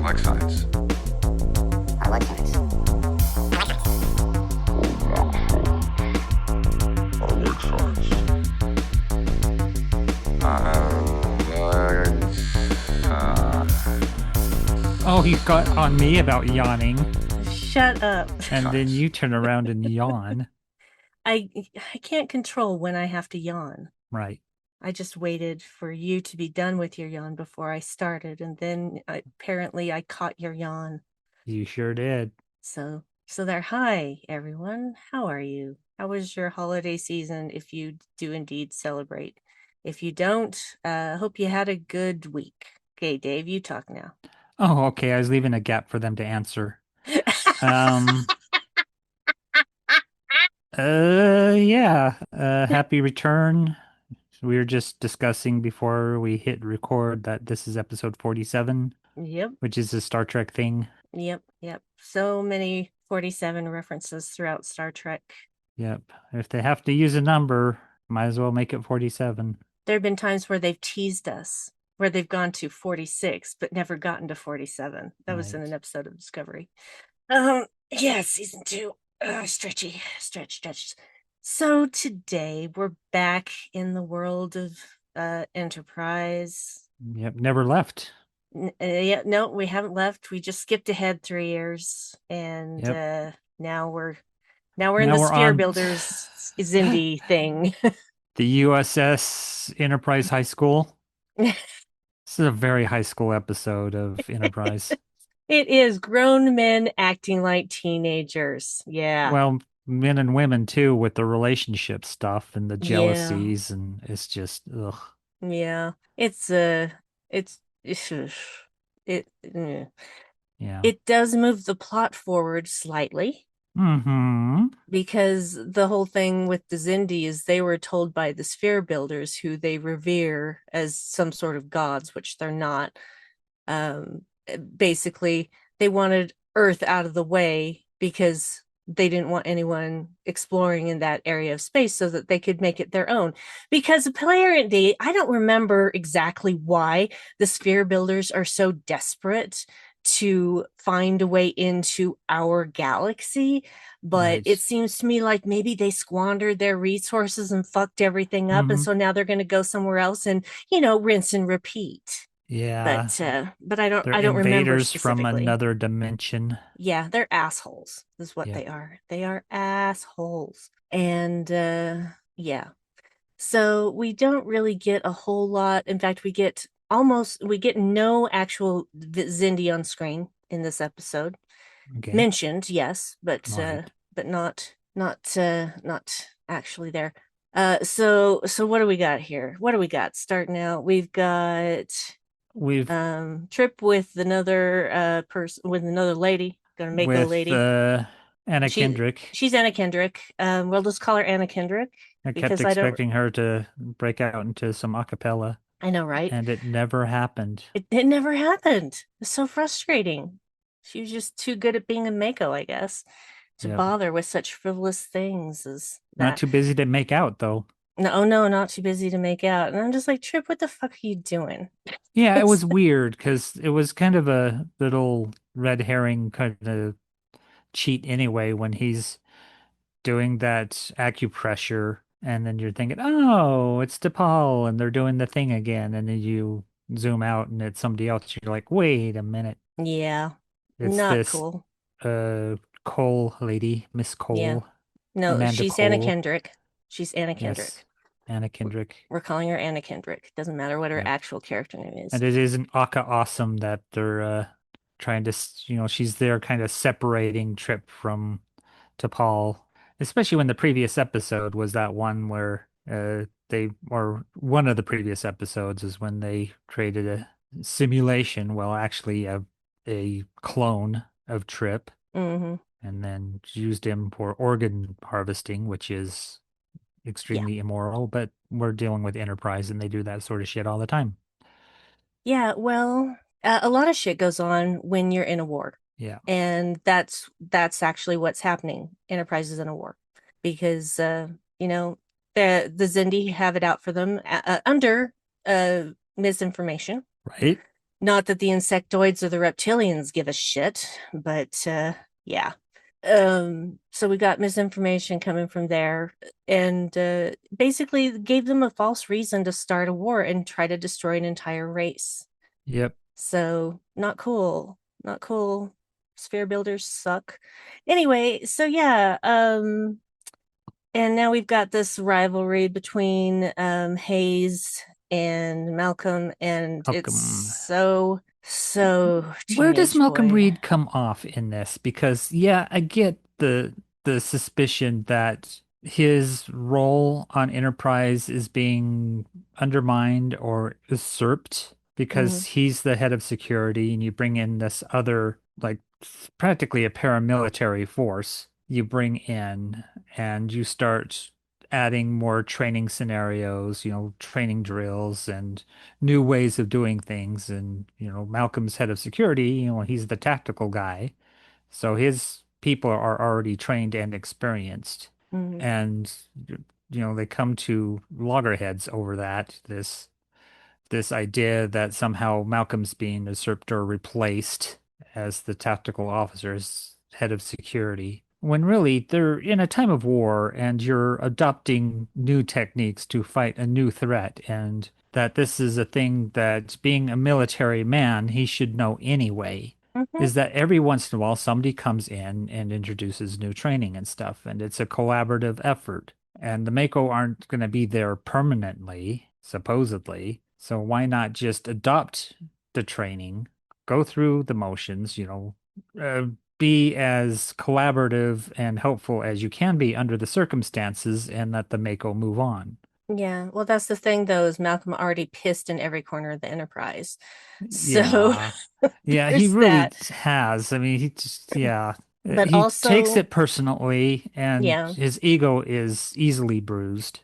like science. I like science. I like science. Oh, you got on me about yawning, Shut up. and then you turn around and yawn. I can't control when I have to yawn. Right. I just waited for you to be done with your yawn before I started, and then apparently I caught your yawn. You sure did. So there. Hi, everyone. How are you? How was your holiday season if you do indeed celebrate? If you don't, hope you had a good week. Okay, Dave, you talk now. Oh, okay. I was leaving a gap for them to answer. Um, yeah. Happy return. We were just discussing before we hit record that this is episode 47, Yep, which is a Star Trek thing. yep. So many 47 references throughout Star Trek. Yep. If they have to use a number, might as well make it 47. There have been times where they've teased us, where they've gone to 46, but never gotten to 47. That was in Right. an episode of Discovery. Yeah, season 2. Stretchy, stretch. So today we're back in the world of Enterprise. Yep. Never left. Yeah, no, we haven't left. We just skipped ahead 3 years, and Yep. now we're in Now the we're Sphere on Builders Zindi thing. the USS Enterprise High School. This is a very high school episode of Enterprise. It is grown men acting like teenagers. Yeah. Well, men and women too, with the relationship stuff and the Yeah. jealousies, and it's just ugh. Yeah. It's it Yeah. it does move the plot forward slightly Mm-hmm. because the whole thing with the Zindi is they were told by the sphere builders, who they revere as some sort of gods, which they're not. Um, Basically, they wanted Earth out of the way because they didn't want anyone exploring in that area of space, so that they could make it their own. Because apparently, I don't remember exactly why the sphere builders are so desperate to find a way into our galaxy, but Right. it seems to me like maybe they squandered their resources and fucked everything up, and Mm-hmm. so now they're going to go somewhere else and, rinse and repeat. Yeah. But I They're don't remember invaders from specifically. another dimension. Yeah, they're assholes, is what Yep. they are. They are assholes. And yeah. So we don't really get a whole lot. In fact, we get no actual Zindi on screen in this episode. Okay. Mentioned, yes, but Right. not actually there. So what do we got here? What do we got? Starting out, we've got We've trip with another person, with another lady, gonna make a with lady. Anna She Kendrick. she's Anna Kendrick. We'll just call her Anna Kendrick I kept because I don't. expecting her to break out into some a cappella, I know, right? and it never happened. It never happened. It's so frustrating. She was just too good at being a Mako, I guess, to Yep. bother with such frivolous things as Not that. too busy to make out, though. No, not too busy to make out. And I'm just like, Trip, what the fuck are you doing? Yeah, it was weird because it was kind of a little red herring kind of cheat anyway when he's doing that acupressure, and then you're thinking, oh, it's DePaul, and they're doing the thing again, and then you zoom out and it's somebody else. You're like, wait a minute, Yeah, it's not this cool. Cole lady, Miss Yeah. Cole, No, Amanda she's Anna Cole. Kendrick. She's Anna Yes, Kendrick. Anna Kendrick. We're calling her Anna Kendrick. Doesn't matter what her Yep. actual character name is. And it is an aka awesome that they're trying to, she's there kind of separating Trip from to Paul, especially when the previous episode was that one where or one of the previous episodes is when they created a simulation, well, actually a clone of Trip, Mm-hmm. and then used him for organ harvesting, which is Yeah. extremely immoral, but we're dealing with Enterprise and they do that sort of shit all the time. Yeah, well, a lot of shit goes on when you're in a war. Yeah. And that's actually what's happening. Enterprise is in a war because the Zindi have it out for them under misinformation. Right? Not that the insectoids or the reptilians give a shit, but yeah. So we got misinformation coming from there, and basically gave them a false reason to start a war and try to destroy an entire race. Yep. So not cool. Not cool. Sphere builders suck. Anyway, so yeah, and now we've got this rivalry between Hayes and Malcolm, and it's Malcolm. so Where does teenage Malcolm boy. Reed come off in this? Because yeah, I get the suspicion that his role on Enterprise is being undermined or usurped Mhm. because he's the head of security and you bring in this other like practically a paramilitary force you bring in and you start adding more training scenarios, training drills and new ways of doing things. And, Malcolm's head of security, he's the tactical guy. So his people are already trained and experienced. Mhm. And, they come to loggerheads over that, this idea that somehow Malcolm's being usurped or replaced as the tactical officer's head of security. When really they're in a time of war and you're adopting new techniques to fight a new threat, and that this is a thing that being a military man, he should know anyway. Mhm. Is that every once in a while somebody comes in and introduces new training and stuff, and it's a collaborative effort. And the Mako aren't going to be there permanently, supposedly. So why not just adopt the training, go through the motions, be as collaborative and helpful as you can be under the circumstances, and let the Mako move on. Yeah, well, that's the thing, though, is Malcolm already pissed in every corner of the Enterprise. So Yeah. Yeah, he there's really that. has. I mean, he just, yeah. But He takes also, it personally, and yeah, his ego is easily bruised.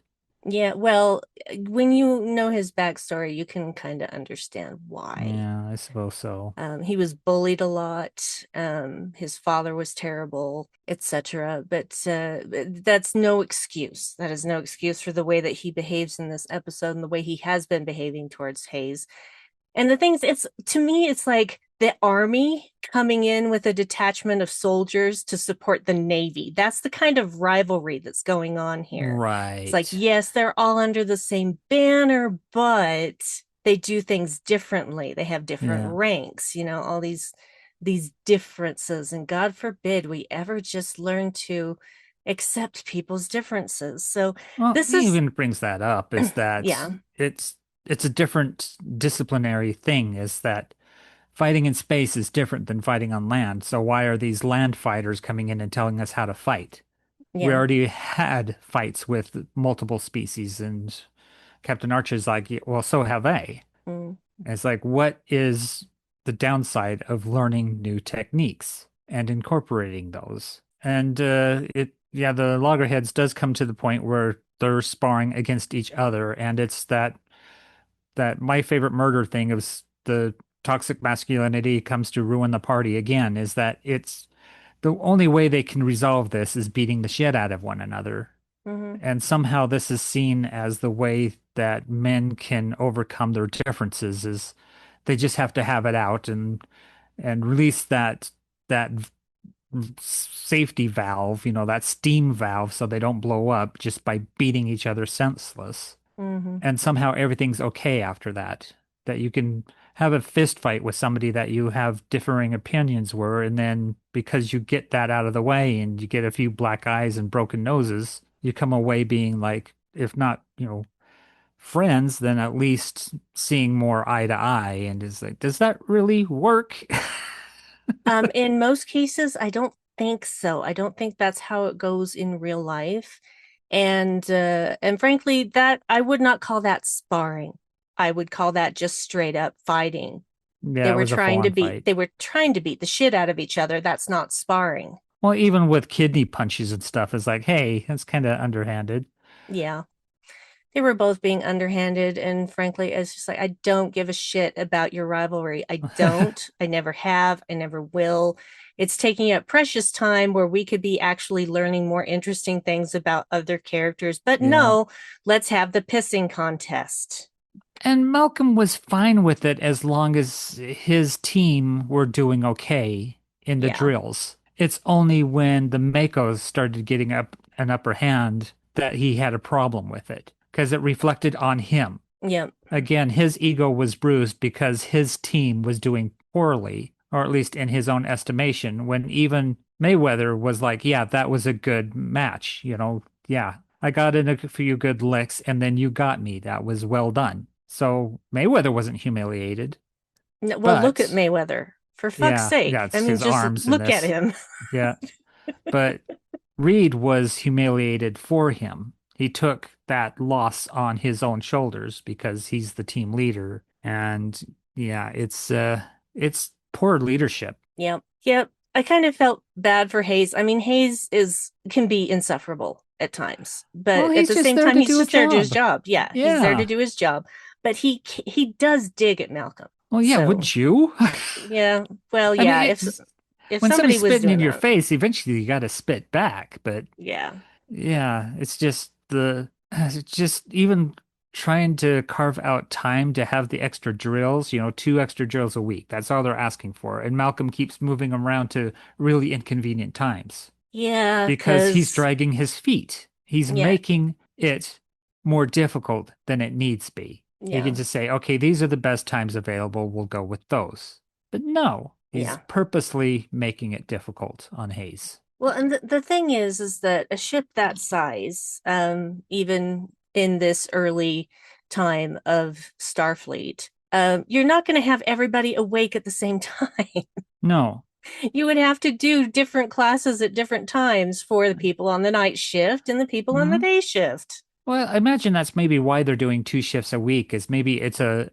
yeah, well, when you know his backstory, you can kind of understand why. Yeah, I suppose so. He was bullied a lot. His father was terrible, etc. But that's no excuse. That is no excuse for the way that he behaves in this episode and the way he has been behaving towards Hayes. And the things, it's to me, it's like the army coming in with a detachment of soldiers to support the Navy. That's the kind of rivalry that's going on here. It's like, Right. yes, they're all under the same banner, but they do things differently. They have different Yeah. ranks, all these differences. And God forbid we ever just learn to accept people's differences. So Well, this he is, even brings that up is that yeah, it's it's a different disciplinary thing, is that fighting in space is different than fighting on land. So why are these land fighters coming in and telling us how to fight? We yeah. already had fights with multiple species, and Captain Archer's like, "Yeah, well, so have they." Mm. And it's like, what is the downside of learning new techniques and incorporating those? And yeah, the loggerheads does come to the point where they're sparring against each other, and it's that my favorite murder thing is the toxic masculinity comes to ruin the party again, is that it's the only way they can resolve this is beating the shit out of one another. Mm-hmm. And somehow this is seen as the way that men can overcome their differences, is they just have to have it out and release that safety valve, that steam valve so they don't blow up just by beating each other senseless. Mm-hmm. And somehow everything's okay after that. That you can have a fist fight with somebody that you have differing opinions were, and then because you get that out of the way and you get a few black eyes and broken noses, you come away being like, if not, friends, then at least seeing more eye to eye. And it's like, does that really work? In most cases, I don't think so. I don't think that's how it goes in real life. And frankly, that I would not call that sparring. I would call that just straight up fighting. They Yeah, it were was a trying to full-on beat fight. they were trying to beat the shit out of each other. That's not sparring. Well, even with kidney punches and stuff, it's like, hey, that's kind of underhanded. Yeah. They were both being underhanded, and frankly, it's just like I don't give a shit about your rivalry. I don't. I never have. I never will. It's taking up precious time where we could be actually learning more interesting things about other characters. But Yeah. no, let's have the pissing contest. And Malcolm was fine with it as long as his team were doing okay in the Yeah. drills. It's only when the Makos started getting up an upper hand that he had a problem with it because it reflected on him. Yep. Again, his ego was bruised because his team was doing poorly, or at least in his own estimation, when even Mayweather was like, yeah, that was a good match. Yeah, I got in a few good licks and then you got me. That was well done. So Mayweather wasn't humiliated, Well, look at but Mayweather. For fuck's yeah, sake. I it's mean, his just arms in look at this. him. Yeah, but Reed was humiliated for him. He took that loss on his own shoulders because he's the team leader. And yeah, it's poor leadership. Yep. Yep. I kind of felt bad for Hayes. I mean, Hayes is can be insufferable at times, Well, but at he's the just same there time, to he's do a just there to do his job. job. Yeah, he's there to Yeah. do his job. But he does dig at Malcolm. Well, yeah, So wouldn't you? yeah, well, I mean, yeah. If when somebody somebody's was spitting doing in your that, face, eventually you got to spit back. But yeah, yeah, it's just even trying to carve out time to have the extra drills, 2 extra drills a week. That's all they're asking for. And Malcolm keeps moving them around to really inconvenient times yeah, because he's because dragging his feet. He's yeah, making it more difficult than it needs to be. He can yeah, just say, okay, these are the best times available. We'll go with those. But no, he's yeah. purposely making it difficult on Hayes. Well, and the thing is that a ship that size, even in this early time of Starfleet, you're not going to have everybody awake at the same time. No. You would have to do different classes at different times for the people on the night shift and the people on the Mhm. day shift. Well, I imagine that's maybe why they're doing 2 shifts a week, is maybe it's a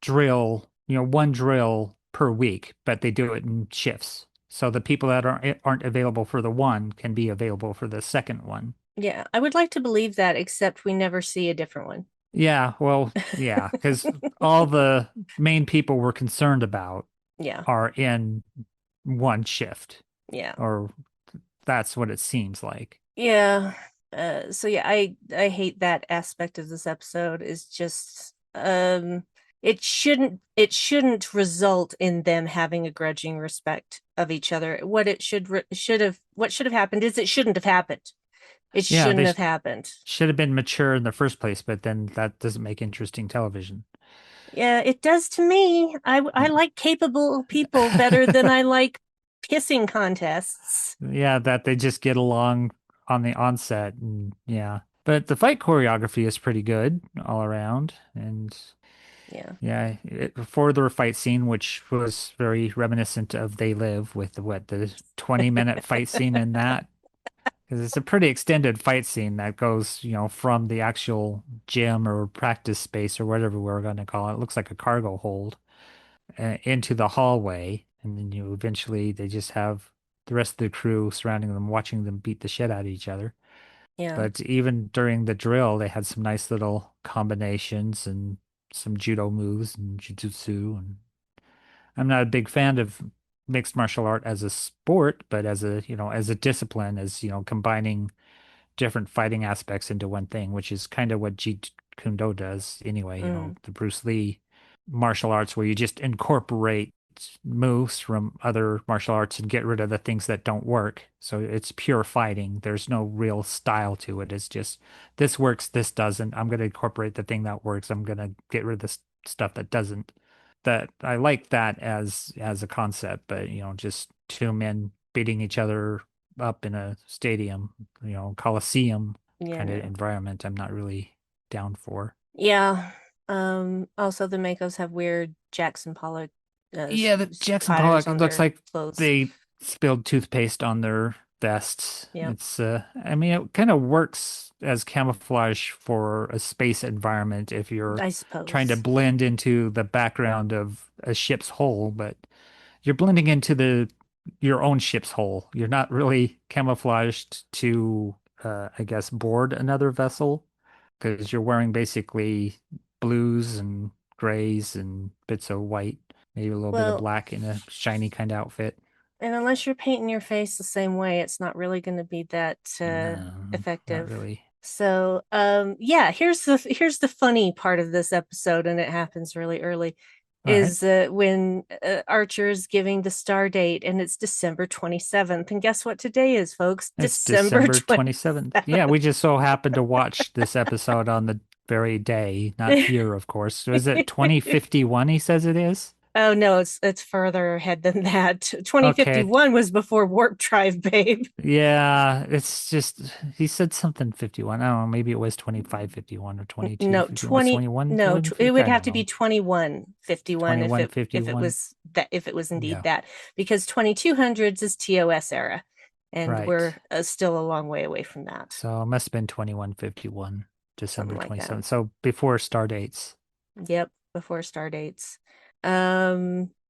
drill, one drill per week, but they do it in shifts. So the people that aren't available for the one can be available for the second one. Yeah, I would like to believe that, except we never see a different one. Yeah, well, yeah, because all the main people we're concerned about Yeah, are in one shift, yeah. or that's what it seems like. Yeah. So yeah, I hate that aspect of this episode is just it shouldn't result in them having a grudging respect of each other. What should have happened is it shouldn't have happened. It Yeah, shouldn't have happened. should have been mature in the first place, but then that doesn't make interesting television. Yeah, it does to me. I like capable people better than I like pissing contests. Yeah, that they just get along on the onset, and yeah. But the fight choreography is pretty good all around, and Yeah. yeah, for the fight scene, which was very reminiscent of They Live, with the 20-minute fight scene in that, because it's a pretty extended fight scene that goes, from the actual gym or practice space or whatever we're going to call it. It looks like a cargo hold, into the hallway, and then eventually they just have the rest of the crew surrounding them, watching them beat the shit out of each other. Yeah. But even during the drill, they had some nice little combinations and some judo moves and jujutsu. And I'm not a big fan of mixed martial art as a sport, but as a discipline, as combining different fighting aspects into one thing, which is kind of what Jeet Kune Do does anyway, Mm, the Bruce Lee martial arts, where you just incorporate moves from other martial arts and get rid of the things that don't work. So it's pure fighting. There's no real style to it. It's just this works, this doesn't. I'm going to incorporate the thing that works. I'm going to get rid of the stuff that doesn't. That I like that as a concept, but just 2 men beating each other up in a stadium, coliseum yeah, kind of no. environment, I'm not really down for. Yeah. Also the Makos have weird Jackson Pollock Yeah, the Jackson patterns Pollock, it on looks their like clothes. they spilled toothpaste on their vests. Yep. It's I mean, it kind of works as camouflage for a space environment if you're I trying to suppose. blend into the background of a ship's hull, but you're blending into the your own ship's hull. You're not really camouflaged to I guess board another vessel, because you're wearing basically blues and grays and bits of white, maybe a little bit of Well, black in a shiny kind of outfit. and unless you're painting your face the same way, it's not really going to be that No, not effective. really. So, yeah, here's the funny part of this episode, and it happens really early, All right. is when Archer is giving the star date, and it's December 27th. And guess what today is, folks? It's December December 27th. Yeah, 27th. we just so happened to watch this episode on the very day, not year, of course. Was it 2051 he says it is? Oh no, it's further ahead than that. Okay. 2051 was before Warp Drive, babe. Yeah, it's just he said something 51. I don't know, maybe it was 2551 or No, 2251. Was 20 21 no, it 1150? would I have don't to be know. 2151 if it 2151. was that if it was indeed Yeah, that, because 2200s is TOS era, and right. we're still a long way away from that. So it must have been 2151, Something December like that. 27th. So before star dates. Yep, before star dates.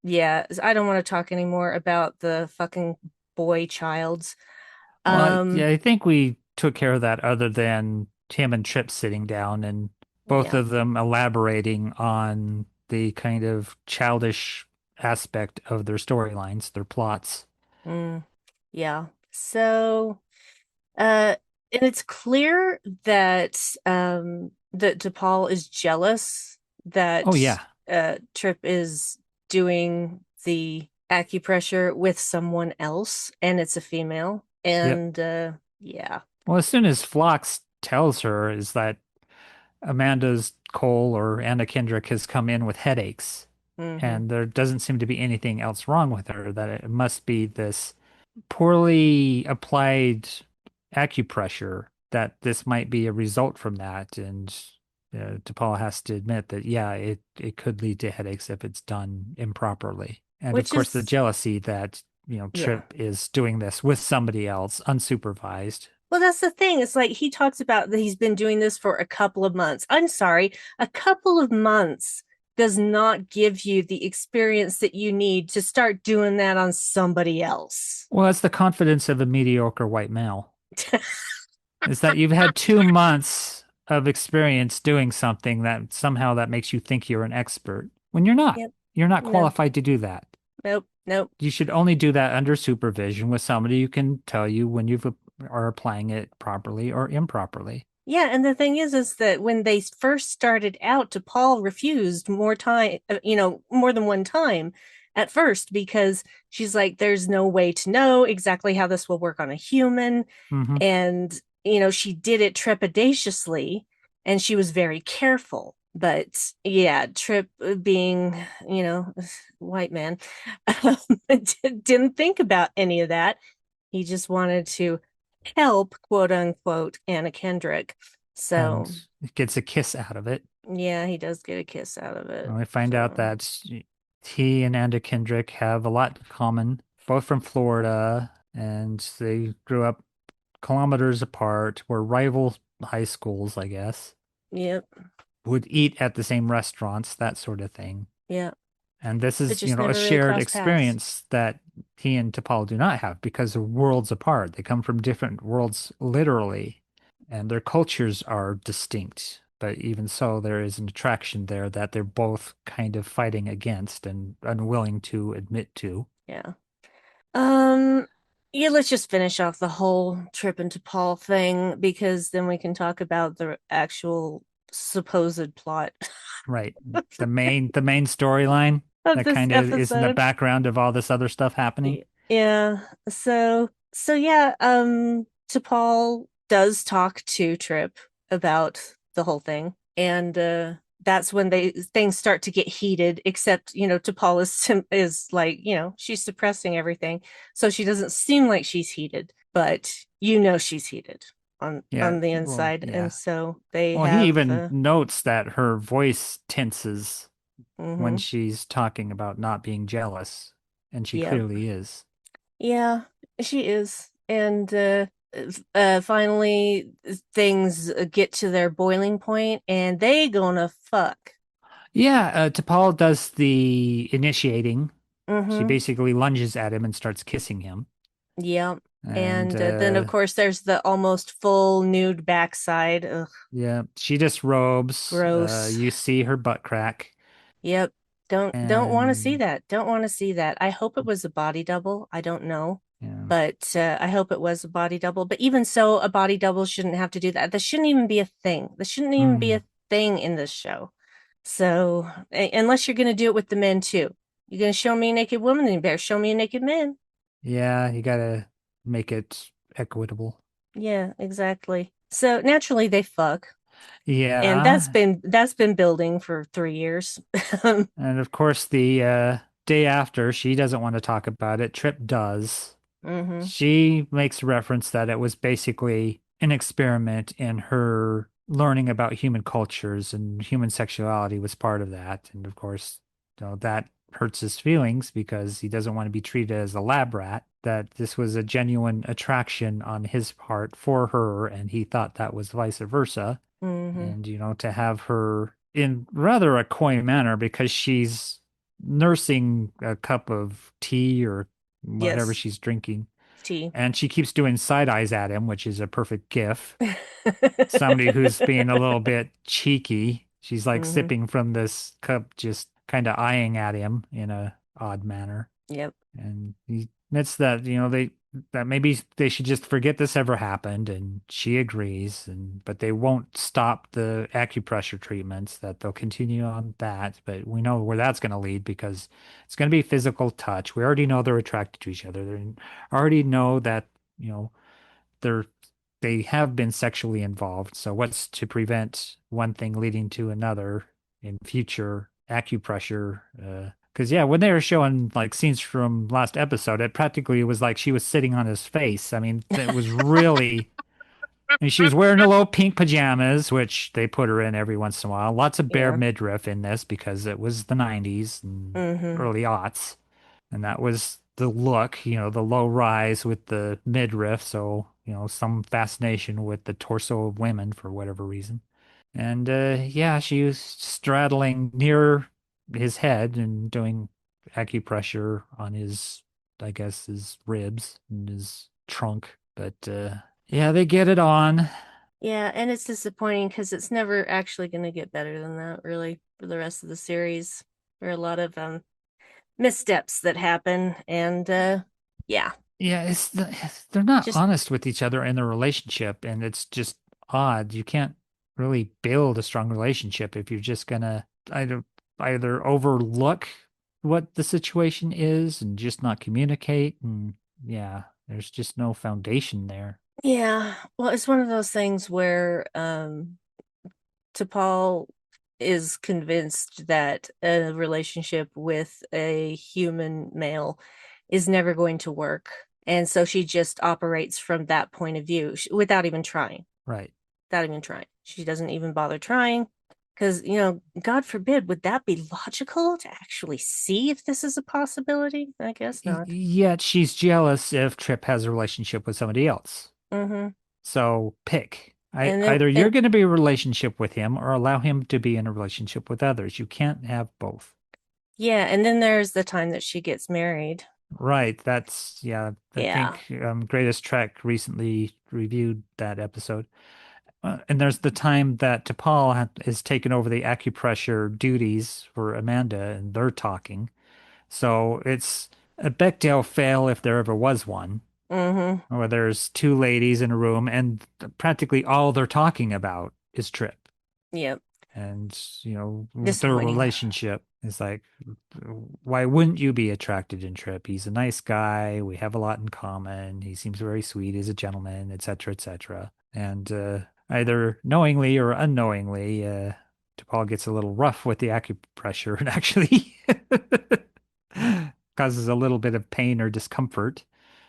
Yeah, I don't want to talk anymore about the fucking boy childs. Well, yeah, Um, I think we took care of that other than Tim and Chip sitting down and both yeah. of them elaborating on the kind of childish aspect of their storylines, their plots. Mm, yeah. So, uh, and it's clear that that DePaul is jealous Oh, that yeah. Trip is doing the acupressure with someone else, and it's a female. Yep. And yeah. Well, as soon as Phlox tells her is that Amanda's Cole or Anna Kendrick has come in with headaches, Hmm. and there doesn't seem to be anything else wrong with her, that it must be this poorly applied acupressure, that this might be a result from that. And DePaul has to admit that, yeah, it could lead to headaches if it's done improperly. And of Which course, the is, jealousy that, yeah. Trip is doing this with somebody else, unsupervised. Well, that's the thing. It's like he talks about that he's been doing this for a couple of months. I'm sorry, a couple of months does not give you the experience that you need to start doing that on somebody else. Well, it's the confidence of a mediocre white male. Is that you've had 2 months of experience doing something that somehow that makes you think you're an expert when you're not. Yep. You're not No. qualified to do that. Nope. Nope. You should only do that under supervision with somebody who can tell you when you are applying it properly or improperly. Yeah, and the thing is that when they first started out, DePaul refused more time, more than one time at first, because she's like, there's no way to know exactly how this will work on a human. Hmm. And, she did it trepidatiously, and she was very careful. But yeah, Trip, being, white man, didn't think about any of that. He just wanted to help, quote unquote, Anna Kendrick. And So it gets a kiss out of it. yeah, he does get a kiss out of And it. we find out So that he and Anna Kendrick have a lot in common, both from Florida, and they grew up kilometers apart, were rival high schools, I guess, yep, would eat at the same restaurants, that sort of thing. yeah. And this But is, just a never really shared cross paths. experience that he and T'Pol do not have because they're worlds apart. They come from different worlds, literally, and their cultures are distinct. But even so, there is an attraction there that they're both kind of fighting against and unwilling to admit to. Yeah. Um, yeah, let's just finish off the whole Trip into Paul thing, because then we can talk about the actual supposed plot Right. The main storyline of that this kind of is in the episode. background of all this other stuff happening. Yeah. So yeah, T'Pol does talk to Trip about the whole thing. And that's when things start to get heated, except, T'Pol is like, she's suppressing everything. So she doesn't seem like she's heated, but she's heated Yeah. on the Well, inside. And yeah. so they Well, he have even notes that her voice tenses when mhm, she's talking about not being jealous, and she yeah. clearly is. Yeah, she is. And finally things get to their boiling point, and they gonna fuck. Yeah, T'Pol does the initiating. She Mm-hmm. basically lunges at him and starts kissing him. Yeah. And And then of course there's the almost full nude backside. Ugh, yeah, she disrobes. gross. You see her butt crack. Yep. Don't want to see And that. Don't want to see that. I hope it was a body double. I don't know. Yeah. But I hope it was a body double. But even so, a body double shouldn't have to do that. This shouldn't even be a thing. This shouldn't even be Mm. a thing in this show. So unless you're going to do it with the men too, you're going to show me a naked woman, then you better show me a naked man. Yeah, you gotta make it equitable. Yeah, exactly. So naturally they fuck, and Yeah. that's been building for 3 years. And of course, the day after, she doesn't want to talk about it. Trip does. Hmm. She makes reference that it was basically an experiment in her learning about human cultures and human sexuality was part of that. And of course, that hurts his feelings because he doesn't want to be treated as a lab rat, that this was a genuine attraction on his part for her, and he thought that was vice versa. Hmm. And, to have her in rather a coy manner because she's nursing a cup of tea or whatever Yes, she's drinking. T. And she keeps doing side eyes at him, which is a perfect gif. Somebody who's being a little bit cheeky. She's like Hmm. sipping from this cup, just kind of eyeing at him in a odd manner. Yep. And he admits that, that maybe they should just forget this ever happened, and she agrees, but they won't stop the acupressure treatments, that they'll continue on that. But we know where that's going to lead because it's going to be physical touch. We already know they're attracted to each other. They already know that, they're they have been sexually involved. So what's to prevent one thing leading to another in future acupressure? Because yeah, when they were showing like scenes from last episode, it practically was like she was sitting on his face. I mean, it was really. And she was wearing the little pink pajamas, which they put her in every once in a while. Lots of bare Yeah. midriff in this because it was the 90s and Hmm. early aughts. And that was the look, the low rise with the midriff. So, some fascination with the torso of women for whatever reason. And yeah, she was straddling near his head and doing acupressure on his, I guess, his ribs and his trunk. But yeah, they get it on. Yeah, and it's disappointing because it's never actually going to get better than that, really, for the rest of the series. There are a lot of missteps that happen, and yeah, Yeah, they're not just honest with each other in their relationship, and it's just odd. You can't really build a strong relationship if you're just gonna either overlook what the situation is and just not communicate. And yeah, there's just no foundation there. yeah. Well, it's one of those things where T'Pol is convinced that a relationship with a human male is never going to work. And so she just operates from that point of view without even trying, Right. without even trying. She doesn't even bother trying because, God forbid, would that be logical to actually see if this is a possibility? I guess not. Yet she's jealous if Trip has a relationship with somebody else. Hmm. So pick. And then, Either you're and going to be in a relationship with him or allow him to be in a relationship with others. You can't have both. yeah, and then there's the time that she gets married. Right. That's, yeah, I Yeah. think Greatest Trek recently reviewed that episode. And there's the time that T'Pol is taken over the acupressure duties for Amanda and they're talking. So it's a Bechdel fail if there ever was one, Hmm. where there's two ladies in a room and practically all they're talking about is Trip. Yep. And, their Disappointing. relationship is like, why wouldn't you be attracted in Trip? He's a nice guy. We have a lot in common. He seems very sweet. He's a gentleman, etc., etc. And either knowingly or unknowingly, DePaul gets a little rough with the acupressure and actually causes a little bit of pain or discomfort.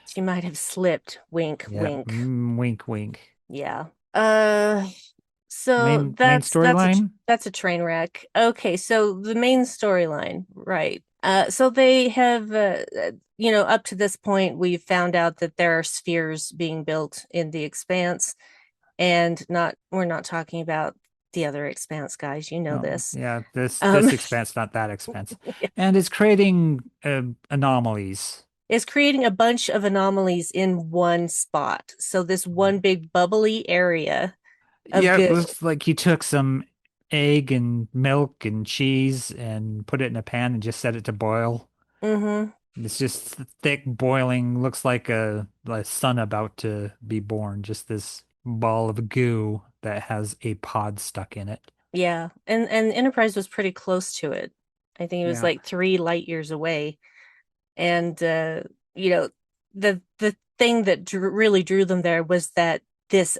She might have slipped. Wink, Yeah, wink. wink, wink. Yeah. So Main that's storyline? that's a train wreck. Okay, so the main storyline, right. So they have up to this point we've found out that there are spheres being built in the expanse, and not we're not talking about the other expanse, guys. You know No, this. yeah, this Um this expense, not that expense, and it's creating anomalies. is creating a bunch of anomalies in one spot. So this one big bubbly area of Yeah, it good. looks like he took some egg and milk and cheese and put it in a pan and just set it to boil. Mm-hmm. It's just thick, boiling, looks like a sun about to be born. Just this ball of goo that has a pod stuck in it. Yeah, and Enterprise was pretty close to it. I think it was Yeah. like 3 light years away. And you know, the thing that really drew them there was that this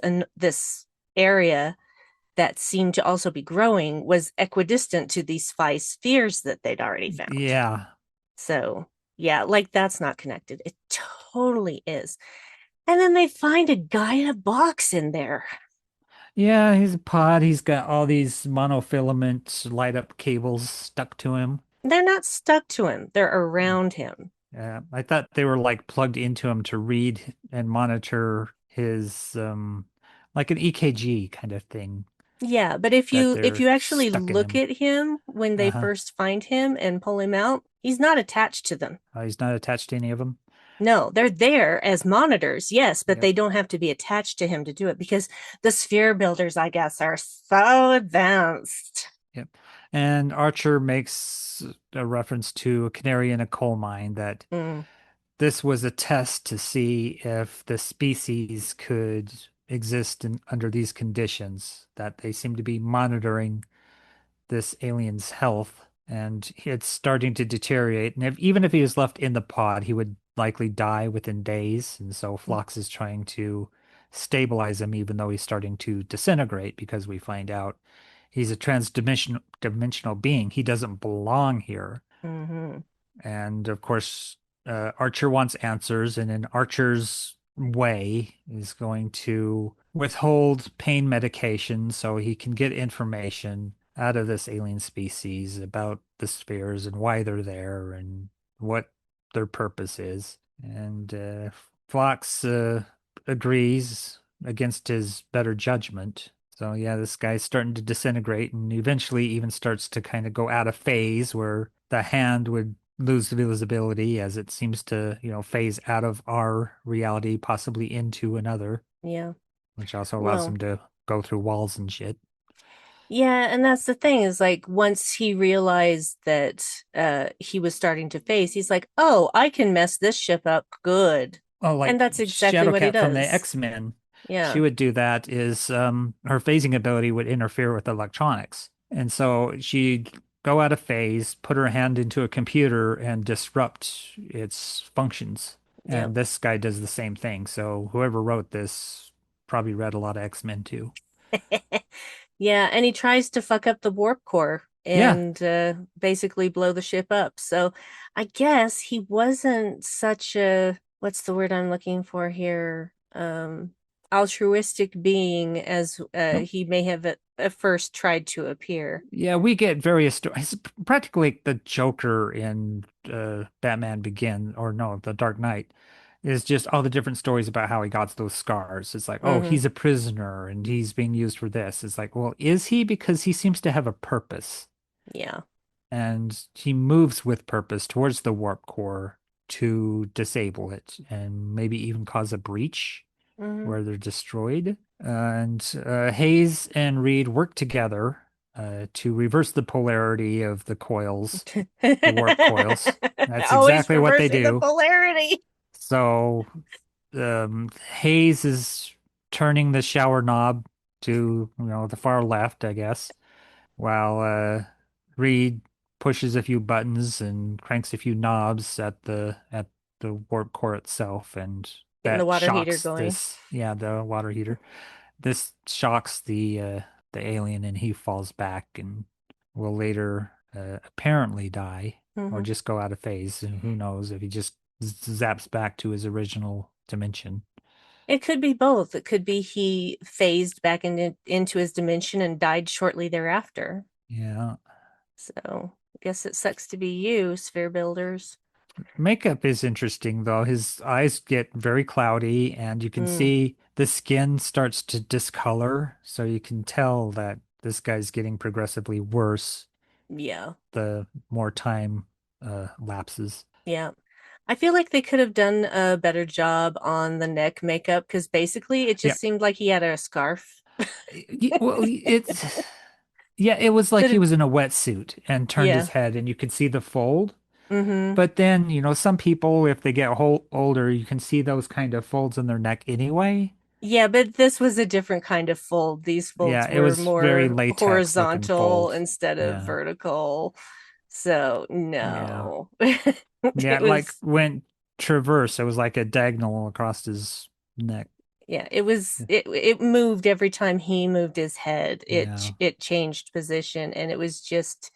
area that seemed to also be growing was equidistant to these five spheres that they'd already found. Yeah. So yeah, like that's not connected. It totally is. And then they find a guy in a box in there. Yeah, he's a pod. He's got all these monofilament light up cables stuck to him. They're not stuck to him, they're around him. Yeah, I thought they were like plugged into him to read and monitor his like an EKG kind of thing Yeah, but if that you they're actually stuck in look him. at him when they Uh-huh. first find him and pull him out, he's not attached to them. He's not attached to any of them. No, they're there as monitors, yes, but Yep. they don't have to be attached to him to do it because the sphere builders, I guess, are so advanced. Yep. And Archer makes a reference to a canary in a coal mine that Mm, this was a test to see if the species could exist under these conditions, that they seem to be monitoring this alien's health and it's starting to deteriorate. And even if he was left in the pod, he would likely die within days. And so Phlox is trying to stabilize him, even though he's starting to disintegrate, because we find out he's a dimensional being. He doesn't belong here. hmm And of course, Archer wants answers, and in Archer's way is going to withhold pain medication so he can get information out of this alien species about the spheres and why they're there and what their purpose is. And Phlox agrees against his better judgment. So yeah, this guy's starting to disintegrate and eventually even starts to kind of go out of phase where the hand would lose visibility as it seems to, phase out of our reality, possibly into another, Yeah. which also allows Well, him to go through walls and shit. yeah, and that's the thing is like once he realized that he was starting to phase, he's like, "Oh, I can mess this ship up good." Oh, And like that's exactly what he Shadowcat from the does. X-Men, she Yeah. would do that is her phasing ability would interfere with electronics. And so she'd go out of phase, put her hand into a computer and disrupt its functions. Yep. And this guy does the same thing. So whoever wrote this probably read a lot of X-Men too. Yeah, and he tries to fuck up the warp core Yeah. and basically blow the ship up. So I guess he wasn't such a, what's the word I'm looking for here? Altruistic being as Nope. he may have at first tried to appear. Yeah, we get various stories. Practically the Joker in Batman Begin, or no, The Dark Knight, is just all the different stories about how he got those scars. It's like, oh, Hmm. he's a prisoner and he's being used for this. It's like, well, is he? Because he seems to have a purpose Yeah. and he moves with purpose towards the warp core to disable it and maybe even cause a breach Hmm. where they're destroyed. And Hayes and Reed work together to reverse the polarity of the coils, the warp coils. That's Always exactly what they reversing the do. polarity. So Hayes is turning the shower knob to, the far left, I guess, while Reed pushes a few buttons and cranks a few knobs at the warp core itself, and Getting the that water heater shocks going. this, yeah, the water heater. This shocks the alien, and he falls back and will later apparently die or Hmm. just go out of phase. And who knows if he just zaps back to his original dimension. It could be both. It could be he phased back into his dimension and died shortly thereafter. Yeah. So I guess it sucks to be you, sphere builders. Makeup is interesting though. His eyes get very cloudy and you can Mm, see the skin starts to discolor. So you can tell that this guy's getting progressively worse yeah, the more time lapses. yeah. I feel like they could have done a better job on the neck makeup because basically it Yeah. just seemed like he had a scarf. Well, yeah, it was like That he it, was in a wetsuit and turned yeah, his head and you could see the fold. Mm-hmm. But then, some people, if they get older, you can see those kind of folds in their neck anyway. Yeah, but this was a different kind of fold. These Yeah, folds it were was very more latex looking horizontal fold. instead of Yeah. vertical. So, Yeah. no. Yeah, It like was, when traverse, it was like a diagonal across his neck. yeah, it moved every time he moved his head. Yeah. It changed position, and it was just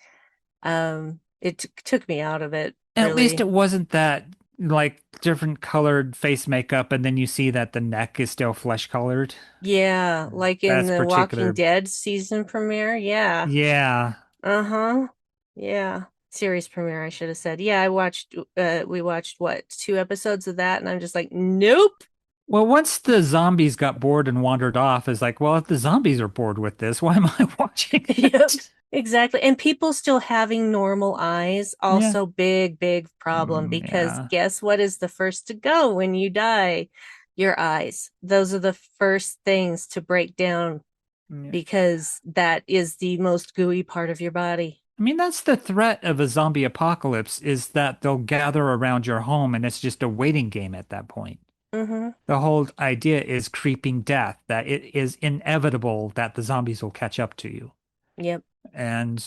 it took me out of it, At least really. it wasn't that like different colored face makeup, and then you see that the neck is still flesh colored. Yeah, like in That's the Walking particular. Dead season premiere. Yeah. Yeah. Uh-huh. Yeah. Series premiere, I should have said. Yeah, we watched what, 2 episodes of that, and I'm just like, nope. Well, once the zombies got bored and wandered off, it's like, well, if the zombies are bored with this, why am I watching Yep. it? Exactly. And people still having normal eyes, Yeah. also big problem, because Yeah. guess what is the first to go when you die? Your eyes. Those are the first things to break down Yeah. because that is the most gooey part of your body. I mean, that's the threat of a zombie apocalypse is that they'll gather around your home and it's just a waiting game at that point. Mm-hmm. The whole idea is creeping death, that it is inevitable that the zombies will catch up to you. Yep. And,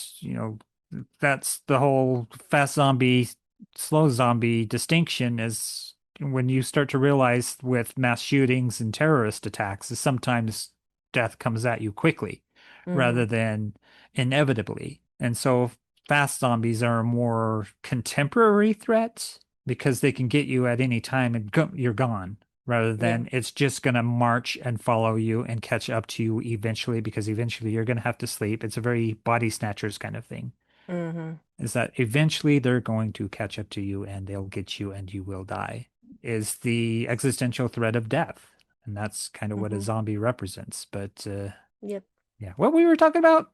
that's the whole fast zombie, slow zombie distinction is when you start to realize with mass shootings and terrorist attacks is sometimes death comes at you quickly Mm-hmm. rather than inevitably. And so fast zombies are a more contemporary threat because they can get you at any time and you're gone rather Yeah. than it's just going to march and follow you and catch up to you eventually because eventually you're going to have to sleep. It's a very body snatchers kind of thing. Mm-hmm. Is that eventually they're going to catch up to you and they'll get you and you will die. Is the existential threat of death. And that's kind of what a Mm-hmm. zombie represents. But Yep. yeah, what we were talking about?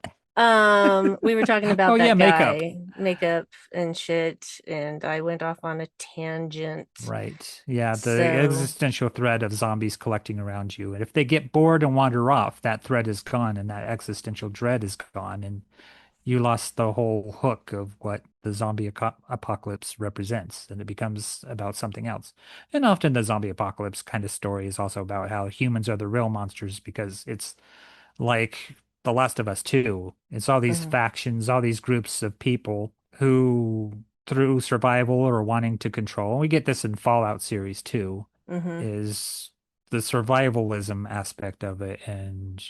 We were talking Oh about yeah, that makeup. guy, makeup and shit, and I went off on a tangent. Right. Yeah, the So, existential threat of zombies collecting around you. And if they get bored and wander off, that threat is gone and that existential dread is gone. And you lost the whole hook of what the zombie apocalypse represents, and it becomes about something else. And often the zombie apocalypse kind of story is also about how humans are the real monsters because it's like The Last of Us 2. It's all these mhm, factions, all these groups of people who, through survival or wanting to control, and we get this in Fallout series too, mhm, is the survivalism aspect of it and,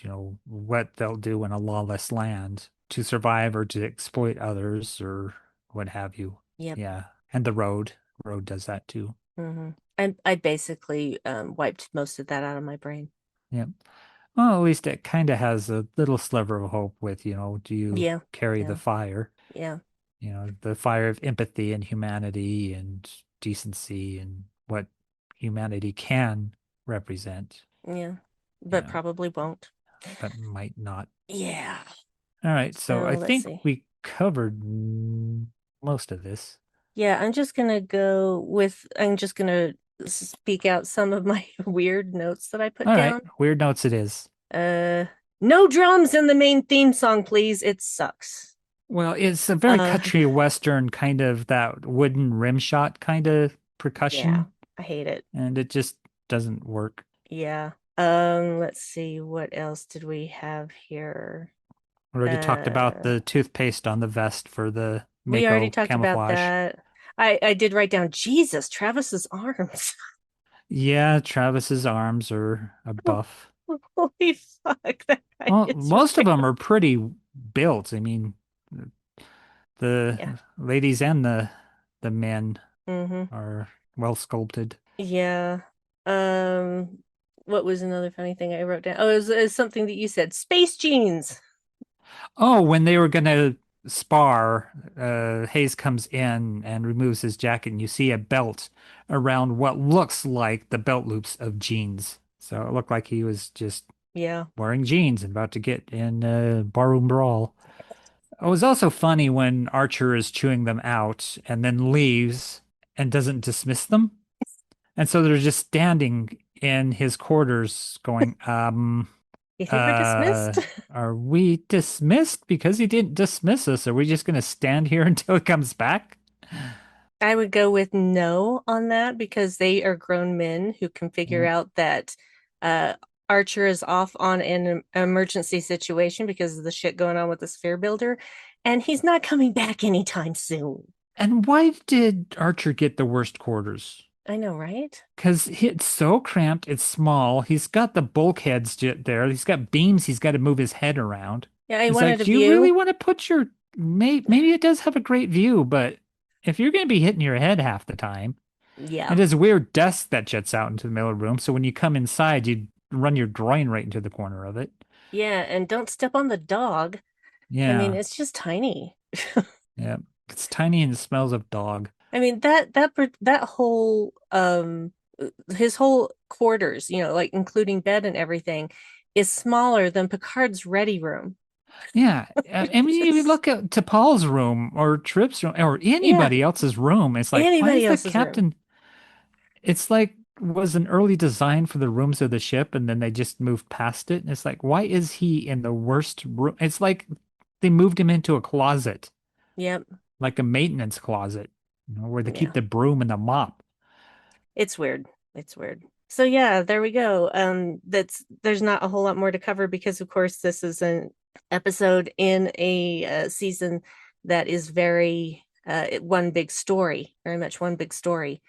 what they'll do in a lawless land to survive or to exploit others or what have you. yep, Yeah. And the road does that too. I basically wiped most of that out of my brain. Yeah. Well, at least it kind of has a little sliver of hope with, do you Yeah, carry the yeah, fire? yeah, The fire of empathy and humanity and decency and what humanity can represent. yeah, but Yeah, probably won't. but might not. Yeah. All right, so I So let's think see. we covered most of this. Yeah, I'm just gonna speak out some of my weird notes that I put All right, down. weird notes it is. Uh, no drums in the main theme song, please. It sucks. Well, it's a very Uh, country western kind of that wooden rim shot kind of yeah, percussion, I hate it. and it just doesn't work. Yeah. Let's see, what else did we have here? We already talked about Uh, the toothpaste on the vest for the we already Mako talked about camouflage. that. I did write down Jesus, Travis's arms. Yeah, Travis's arms are a buff. Holy fuck, that guy Well, is most of them real. are pretty built. I mean, Yeah. the ladies and the men Mm-hmm. are well sculpted. Yeah. Um, what was another funny thing I wrote down? Oh, it was something that you said. Space jeans. Oh, when they were gonna spar, Hayes comes in and removes his jacket, and you see a belt around what looks like the belt loops of jeans. So it looked like he was just Yeah. wearing jeans and about to get in a barroom brawl. It was also funny when Archer is chewing them out and then leaves and doesn't dismiss them. And so they're just standing in his quarters going, You think we're uh, dismissed? are we dismissed because he didn't dismiss us? Are we just going to stand here until he comes back? I would go with no on that because they are grown men who can figure Yep. out that uh Archer is off on an emergency situation because of the shit going on with the sphere builder, and he's not coming back anytime soon. And why did Archer get the worst quarters? I know, right? Because it's so cramped, it's small. He's got the bulkheads there. He's got beams. He's got to move his head around. Yeah, I It's wanted like, a do you really view. want to put your maybe it does have a great view, but if you're going to be hitting your head half the time, Yeah. and there's a weird desk that jets out into the middle of the room, so when you come inside, you run your groin right into the corner of it. Yeah, and don't step on the dog. I mean, Yeah, it's just tiny. yeah. It's tiny and it smells of dog. I mean, that whole his whole quarters, like including bed and everything, is smaller than Picard's ready room. Yeah, I It's mean, if you just look at to Paul's room or Trip's room or yeah, anybody else's room, it's like, why anybody is the else's room. captain? It's like was an early design for the rooms of the ship, and then they just moved past it. And it's like, why is he in the worst room? It's like they moved him into a closet, Yep. like a maintenance closet, where they keep Yeah. the broom and the mop. It's weird. It's weird. So yeah, there we go. There's not a whole lot more to cover because of course this is an episode in a season that is very one big story, very much one big story.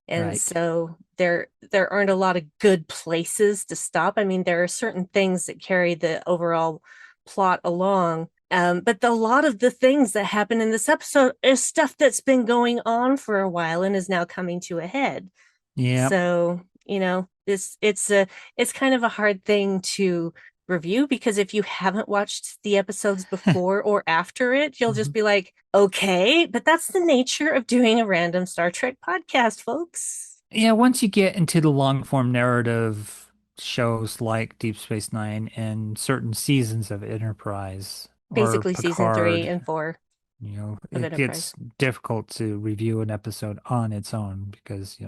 And Right. so there aren't a lot of good places to stop. I mean, there are certain things that carry the overall plot along. But a lot of the things that happen in this episode is stuff that's been going on for a while and is now coming to a head. Yep. So, it's kind of a hard thing to review because if you haven't watched the episodes before or after it, you'll just Mhm. be like, okay, but that's the nature of doing a random Star Trek podcast, folks. Yeah, once you get into the long form narrative shows like Deep Space Nine and certain seasons of Enterprise or Basically, season three Picard, and four of it Enterprise. gets difficult to review an episode on its own because,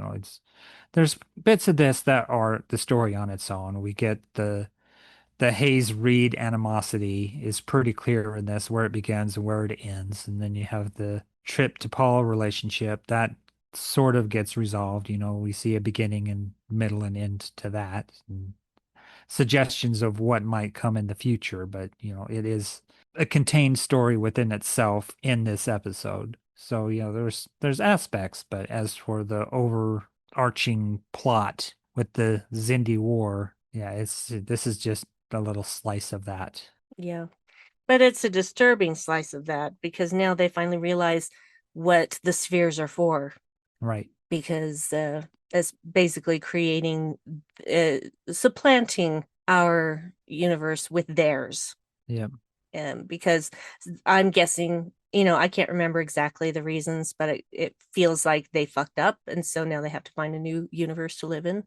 there's bits of this that are the story on its own. We get the Hayes Reed animosity is pretty clear in this, where it begins and where it ends. And then you have the Trip to Paul relationship that sort of gets resolved. We see a beginning and middle and end to that, and suggestions of what might come in the future. But, it is a contained story within itself in this episode. So, there's aspects, but as for the overarching plot with the Zindi War, yeah, this is just a little slice of that. Yeah. But it's a disturbing slice of that because now they finally realize what the spheres are for Right. because it's basically supplanting our universe with theirs. Yeah. Because I'm guessing, I can't remember exactly the reasons, but it feels like they fucked up. And so now they have to find a new universe to live in.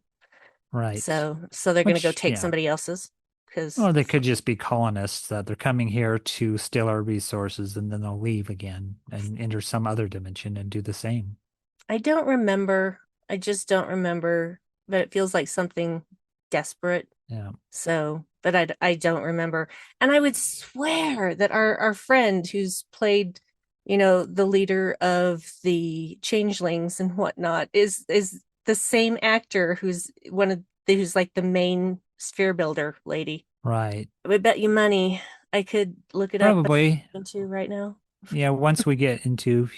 Right. So they're going to go Which, take yeah. somebody else's because Or they could just be colonists that they're coming here to steal our resources and then they'll leave again and enter some other dimension and do the same. I don't remember. I just don't remember, but it feels like something desperate. Yeah. So, but I don't remember. And I would swear that our friend who's played, the leader of the changelings and whatnot is the same actor who's like the main sphere builder lady. Right. I would bet you money I could look it up, but Probably. I'm into right now. Yeah. Once we get into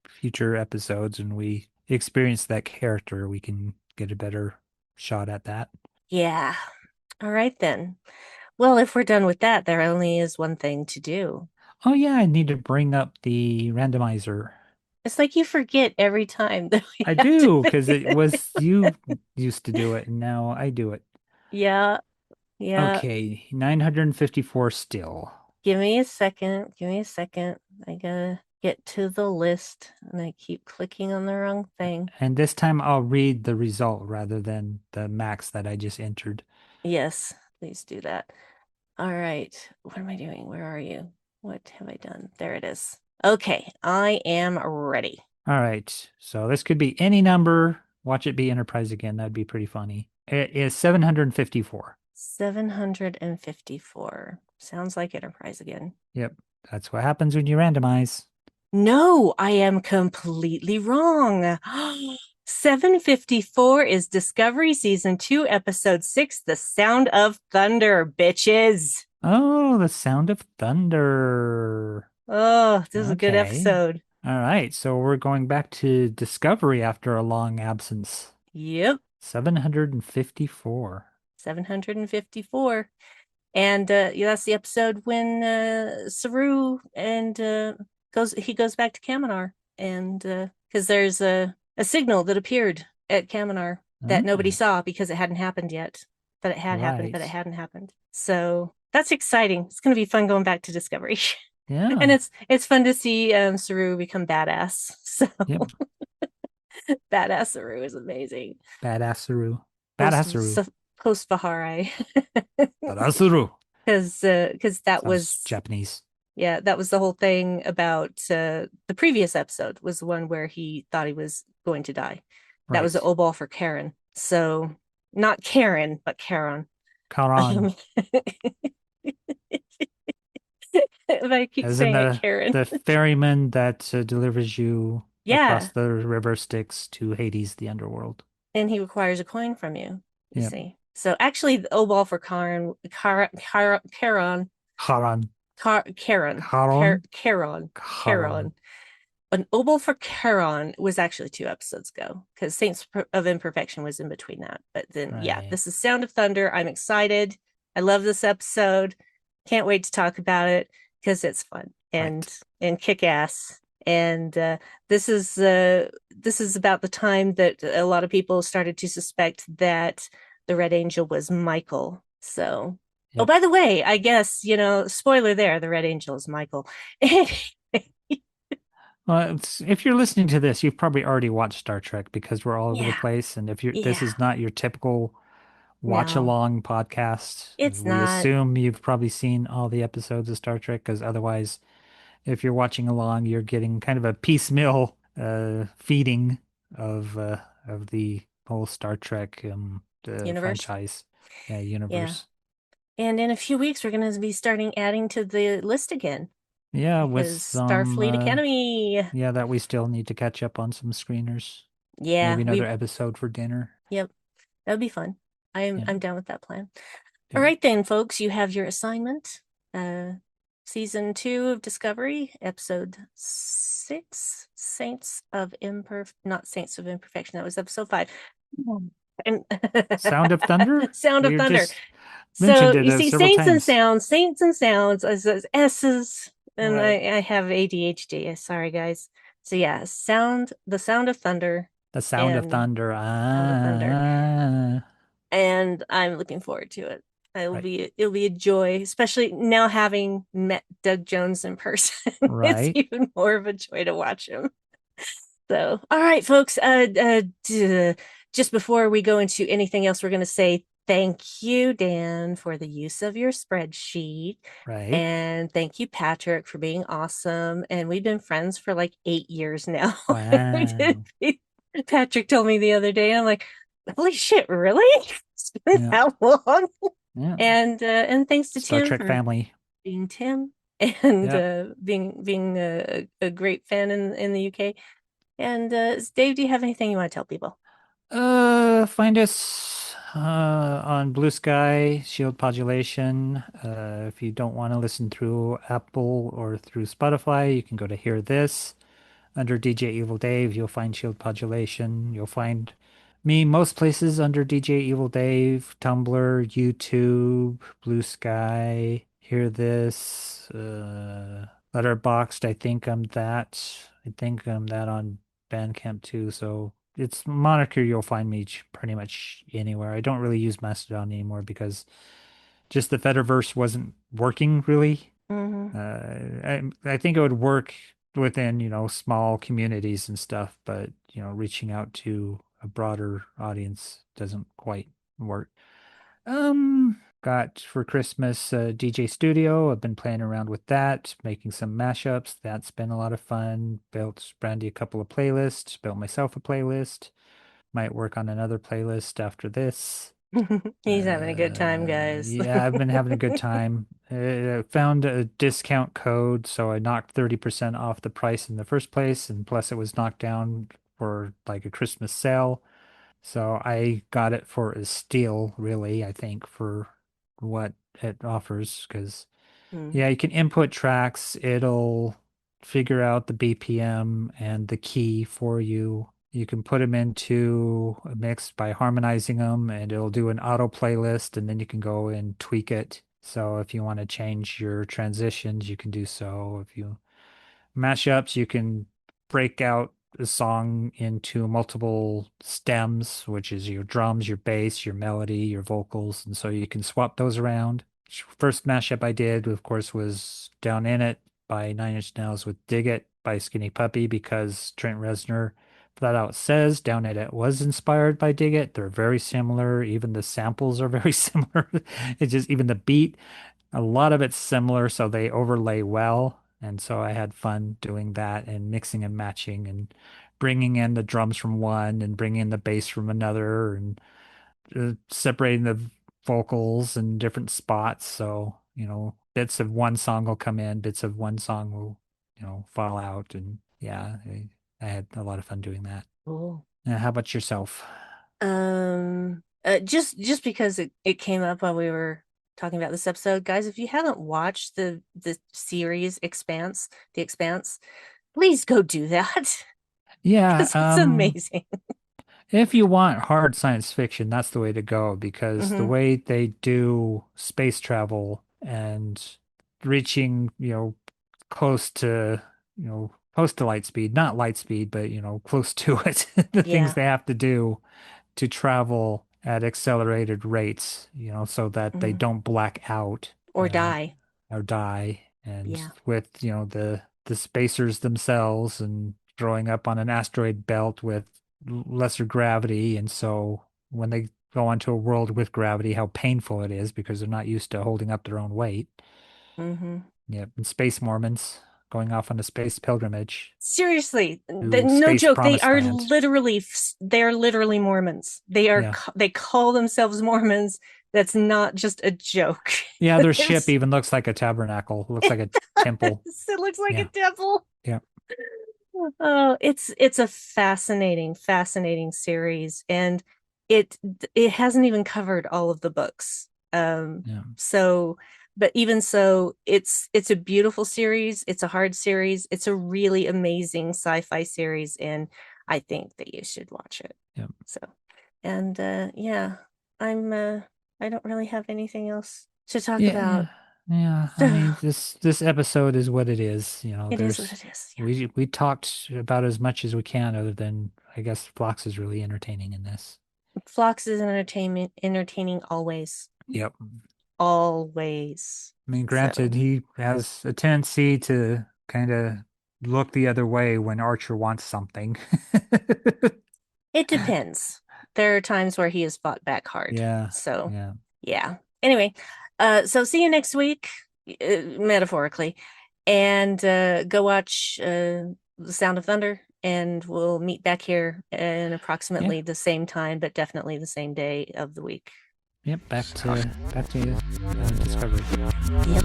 future episodes and we experience that character, we can get a better shot at that. Yeah. All right then. Well, if we're done with that, there only is one thing to do. Oh, yeah. I need to bring up the randomizer. It's like you forget every time that we I have to do, because it figure. was you used to do it and now I do it. Yeah, yeah. Okay, 954 still. Give me a second. Give me a second. I gotta get to the list and I keep clicking on the wrong thing. And this time I'll read the result rather than the max that I just entered. Yes, please do that. All right. What am I doing? Where are you? What have I done? There it is. Okay, I am ready. All right, so this could be any number. Watch it be Enterprise again. That'd be pretty funny. It is 754. 754. Sounds like Enterprise again. Yep, that's what happens when you randomize. No, I am completely wrong. 754 is Discovery Season 2, Episode 6, The Sound of Thunder, bitches. Oh, The Sound of Thunder. Oh, this is a good Okay. episode. All right. So we're going back to Discovery after a long absence. Yep, 754. 754. And yeah, that's the episode when Saru and goes back to Kaminar, and because there's a signal that appeared at Kaminar that nobody Oh, saw because it hadn't happened yet, but it had happened, but it right. hadn't happened. So that's exciting. It's going to be fun going back to Discovery, and Yeah. it's fun to see Saru become badass. So Yep. badass Saru is amazing. Badassaru. Post Badassaru. post Vahari, Badassaru. because that Sounds was. Japanese. Yeah, that was the whole thing about the previous episode was the one where he thought he was going to die. That was the Right. O-ball for Karen. So not Karen, but Karen. Karan. Um, if I keep As in saying it, Karen. the ferryman that delivers you across Yeah, the river Styx to Hades, the underworld. and he requires a coin from you, you Yep. see. So actually the O-ball for Karen, Karan. Karen, Karon. Karen. Karon. An Oboe for Charon was actually 2 episodes ago because Saints of Imperfection was in between that. But then, yeah, Right. this is Sound of Thunder. I'm excited. I love this episode. Can't wait to talk about it because it's fun Right. and kick ass. And this is about the time that a lot of people started to suspect that the Red Angel was Michael. So, oh, Yep. by the way, I guess spoiler there: the Red Angel is Michael. Well, if you're listening to this, you've probably already watched Star Trek because we're all over the Yeah, place. And if this yeah. is not your typical watch No, along podcast, it's we not assume you've probably seen all the episodes of Star Trek because otherwise, if you're watching along, you're getting kind of a piecemeal feeding of the whole Star Trek universe. franchise, Yeah. universe. And in a few weeks, we're going to be starting adding to the list again Yeah, with because some Starfleet Academy. yeah, that we still need to catch up on some screeners. Yeah, Maybe another episode for dinner. yep, that'd be fun. Yeah. I'm down with that plan. All Yep. right then, folks, you have your assignment. Season 2 of Discovery, episode 6, not Saints of Imperfection. That was episode 5. And Sound of Thunder? Sound of We Thunder. just So mentioned it you see, several times. Saints and sounds as S's, and Right. I have ADHD. Sorry, guys. So yeah, the Sound of Thunder, The Sound of and Thunder. Sound of Thunder, Ah. and I'm looking forward to it. Right. It'll be a joy, especially now having met Doug Jones in person. It's Right. even more of a joy to watch him. So, all right, folks. Just before we go into anything else, we're going to say thank you, Dan, for the use of your spreadsheet. Right. And thank you, Patrick, for being awesome. And we've been friends for like 8 years now. Wow. Patrick told me the other day, I'm like, holy shit, really? It's been Yeah. that long? Yeah. And thanks to Star Tim Trek for family. being Tim and Yep. being a great fan in the UK. And Dave, do you have anything you want to tell people? Find us on Blue Sky, Shield Modulation. If you don't want to listen through Apple or through Spotify, you can go to Hear This. Under DJ Evil Dave, you'll find Shield Modulation. You'll find me most places under DJ Evil Dave, Tumblr, YouTube, Blue Sky, Hear This, Letterboxd. I think I'm that on Bandcamp too. So it's moniker you'll find me pretty much anywhere. I don't really use Mastodon anymore because just the Fediverse wasn't working really. Mm-hmm. I think it would work within, small communities and stuff, but, reaching out to a broader audience doesn't quite work. Got for Christmas DJ Studio. I've been playing around with that, making some mashups. That's been a lot of fun. Built Brandy a couple of playlists, built myself a playlist. Might work on another playlist after this. He's having a good time, guys. Yeah, I've been having a good time. I found a discount code, so I knocked 30% off the price in the first place, and plus it was knocked down for like a Christmas sale. So I got it for a steal, really, I think, for what it offers. Because, Mm. yeah, you can input tracks, it'll figure out the BPM and the key for you. You can put them into a mix by harmonizing them, and it'll do an auto playlist, and then you can go and tweak it. So if you want to change your transitions, you can do so. If you mashups, you can break out a song into multiple stems, which is your drums, your bass, your melody, your vocals, and so you can swap those around. First mashup I did, of course, was Down In It by Nine Inch Nails with Dig It by Skinny Puppy, because Trent Reznor flat out says Down In It was inspired by Dig It. They're very similar. Even the samples are very similar. It's just even the beat, a lot of it's similar, so they overlay well. And so I had fun doing that and mixing and matching and bringing in the drums from one and bringing in the bass from another, and separating the vocals in different spots. So, bits of one song will come in, bits of one song will, fall out. And yeah, I had a lot of fun doing that. Cool. How about yourself? Just because it came up while we were talking about this episode, guys, if you haven't watched the series The Expanse, please go do that. Yeah, It's amazing. if you want hard science fiction, that's the way to go, because the Mhm. way they do space travel and reaching, close to light speed, not light speed, but, close to it, the things Yeah. they have to do to travel at accelerated rates, so that they Mhm. don't black out Or die. or die. And Yeah. with, the spacers themselves and growing up on an asteroid belt with lesser gravity. And so when they go onto a world with gravity, how painful it is, because they're not used to holding up their own weight. Hmm. Yep. And space Mormons going off on a space pilgrimage Seriously, to no space joke. promised land. They are literally Mormons. Yeah. They call themselves Mormons. That's not just a joke. Yeah, their ship It's- even looks like a tabernacle. It looks like a temple. it looks like a Yeah. temple. Yeah. Oh, it's a fascinating series, and it it hasn't even covered all of the books. Yeah. So, but even so, it's a beautiful series. It's a hard series. It's a really amazing sci-fi series, and I think that you should watch it. Yep. So, and yeah, I don't really have anything else to talk Yeah. about. Yeah. I mean, this episode is what it is. It is what it is. Yeah. we talked about as much as we can, other than I guess Phlox is really entertaining in this. Phlox is entertaining always. Yep. Always. I mean, granted, he has a tendency to kind of look the other way when Archer wants something. It depends. There are times where he has fought back hard. Yeah. So, Yeah. yeah. Anyway, so see you next week, metaphorically, and go watch The Sound of Thunder, and we'll meet back here in approximately the same time, but definitely the same day of the week. Yep. Back to Discovery. Yep.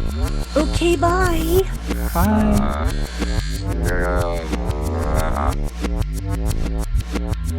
Okay, bye. Bye. Yeah.